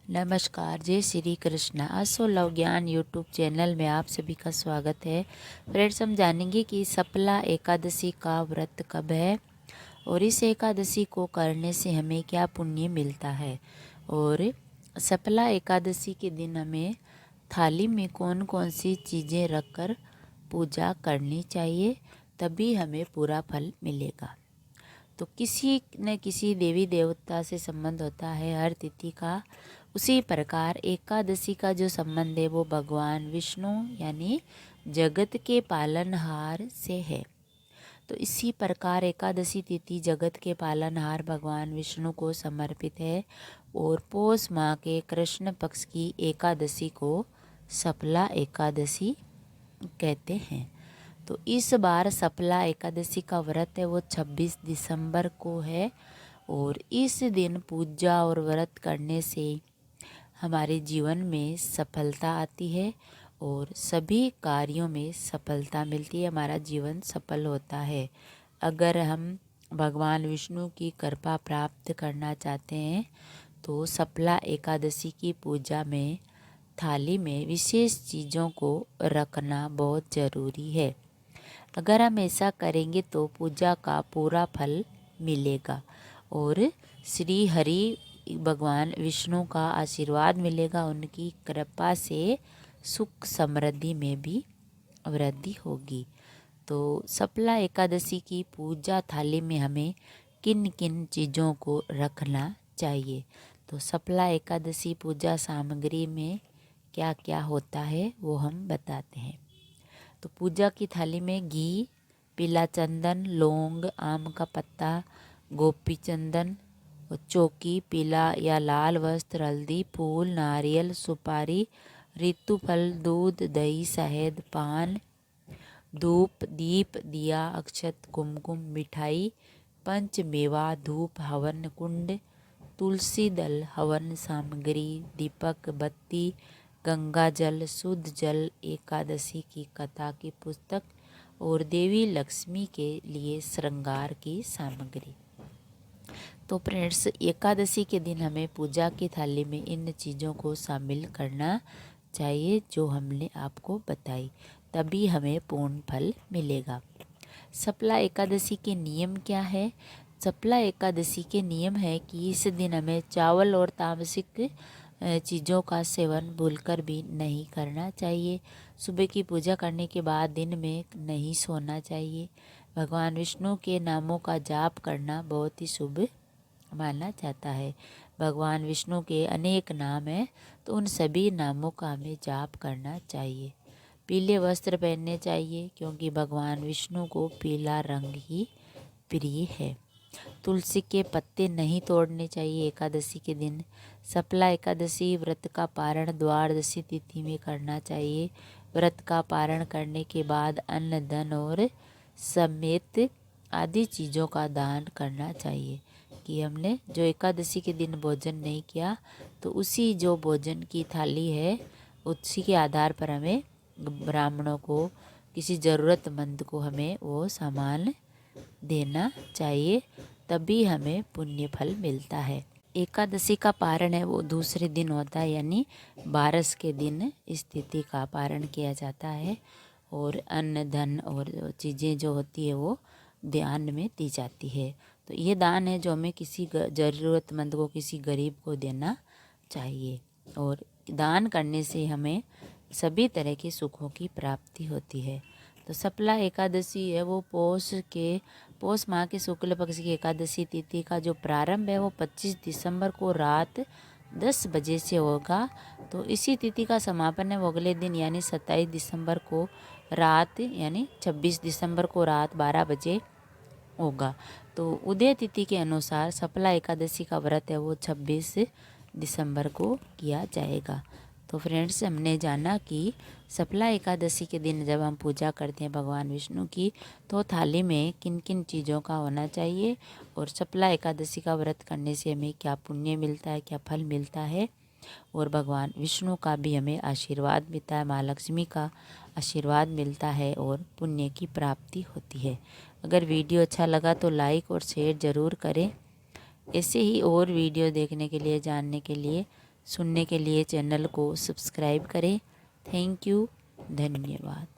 नमस्कार, जय श्री कृष्ण। आसो लव ज्ञान यूट्यूब चैनल में आप सभी का स्वागत है। फ्रेंड्स, हम जानेंगे कि सफला एकादशी का व्रत कब है और इस एकादशी को करने से हमें क्या पुण्य मिलता है, और सफला एकादशी के दिन हमें थाली में कौन कौन सी चीज़ें रखकर पूजा करनी चाहिए, तभी हमें पूरा फल मिलेगा। तो किसी न किसी देवी देवता से संबंध होता है हर तिथि का। उसी प्रकार एकादशी का जो संबंध है वो भगवान विष्णु यानी जगत के पालनहार से है। तो इसी प्रकार एकादशी तिथि जगत के पालनहार भगवान विष्णु को समर्पित है और पौष माह के कृष्ण पक्ष की एकादशी को सफला एकादशी कहते हैं। तो इस बार सफला एकादशी का व्रत है वो 26 दिसंबर को है और इस दिन पूजा और व्रत करने से हमारे जीवन में सफलता आती है और सभी कार्यों में सफलता मिलती है, हमारा जीवन सफल होता है। अगर हम भगवान विष्णु की कृपा प्राप्त करना चाहते हैं तो सफला एकादशी की पूजा में थाली में विशेष चीज़ों को रखना बहुत ज़रूरी है। अगर हम ऐसा करेंगे तो पूजा का पूरा फल मिलेगा और श्री हरि भगवान विष्णु का आशीर्वाद मिलेगा। उनकी कृपा से सुख समृद्धि में भी वृद्धि होगी। तो सफला एकादशी की पूजा थाली में हमें किन किन चीज़ों को रखना चाहिए, तो सफला एकादशी पूजा सामग्री में क्या क्या होता है वो हम बताते हैं। तो पूजा की थाली में घी, पीला चंदन, लौंग, आम का पत्ता, गोपी चंदन, चौकी, पीला या लाल वस्त्र, हल्दी, फूल, नारियल, सुपारी, ऋतुफल, दूध, दही, शहद, पान, धूप, दीप, दिया, अक्षत, कुमकुम, मिठाई, पंच मेवा, धूप, हवन कुंड, तुलसी दल, हवन सामग्री, दीपक, बत्ती, गंगा जल, शुद्ध जल, एकादशी की कथा की पुस्तक और देवी लक्ष्मी के लिए श्रृंगार की सामग्री। तो फ्रेंड्स, एकादशी के दिन हमें पूजा की थाली में इन चीज़ों को शामिल करना चाहिए जो हमने आपको बताई, तभी हमें पूर्ण फल मिलेगा। सफला एकादशी के नियम क्या है? सफला एकादशी के नियम है कि इस दिन हमें चावल और तामसिक चीज़ों का सेवन भूलकर भी नहीं करना चाहिए। सुबह की पूजा करने के बाद दिन में नहीं सोना चाहिए। भगवान विष्णु के नामों का जाप करना बहुत ही शुभ माना जाता है। भगवान विष्णु के अनेक नाम हैं, तो उन सभी नामों का हमें जाप करना चाहिए। पीले वस्त्र पहनने चाहिए क्योंकि भगवान विष्णु को पीला रंग ही प्रिय है। तुलसी के पत्ते नहीं तोड़ने चाहिए एकादशी के दिन। सफला एकादशी व्रत का पारण द्वादशी तिथि में करना चाहिए। व्रत का पारण करने के बाद अन्न, धन और समेत आदि चीज़ों का दान करना चाहिए। कि हमने जो एकादशी के दिन भोजन नहीं किया तो उसी जो भोजन की थाली है उसी के आधार पर हमें ब्राह्मणों को, किसी ज़रूरतमंद को हमें वो सामान देना चाहिए, तभी हमें पुण्य फल मिलता है। एकादशी का पारण है वो दूसरे दिन होता है, यानी 12 के दिन इस तिथि का पारण किया जाता है और अन्न, धन और चीज़ें जो होती है वो दान में दी जाती है। तो ये दान है जो हमें किसी ज़रूरतमंद को, किसी गरीब को देना चाहिए और दान करने से हमें सभी तरह के सुखों की प्राप्ति होती है। तो सफला एकादशी है वो पौष माह के शुक्ल पक्ष की एकादशी तिथि का जो प्रारंभ है वो 25 दिसंबर को रात 10 बजे से होगा। तो इसी तिथि का समापन है वो अगले दिन यानी 27 दिसंबर को रात, यानी 26 दिसंबर को रात 12 बजे होगा। तो उदय तिथि के अनुसार सफला एकादशी का व्रत है वो 26 दिसंबर को किया जाएगा। तो फ्रेंड्स, हमने जाना कि सफला एकादशी के दिन जब हम पूजा करते हैं भगवान विष्णु की, तो थाली में किन किन चीज़ों का होना चाहिए और सफला एकादशी का व्रत करने से हमें क्या पुण्य मिलता है, क्या फल मिलता है, और भगवान विष्णु का भी हमें आशीर्वाद मिलता है, माँ लक्ष्मी का आशीर्वाद मिलता है और पुण्य की प्राप्ति होती है। अगर वीडियो अच्छा लगा तो लाइक और शेयर ज़रूर करें। ऐसे ही और वीडियो देखने के लिए, जानने के लिए सुनने के लिए चैनल को सब्सक्राइब करें। थैंक यू, धन्यवाद।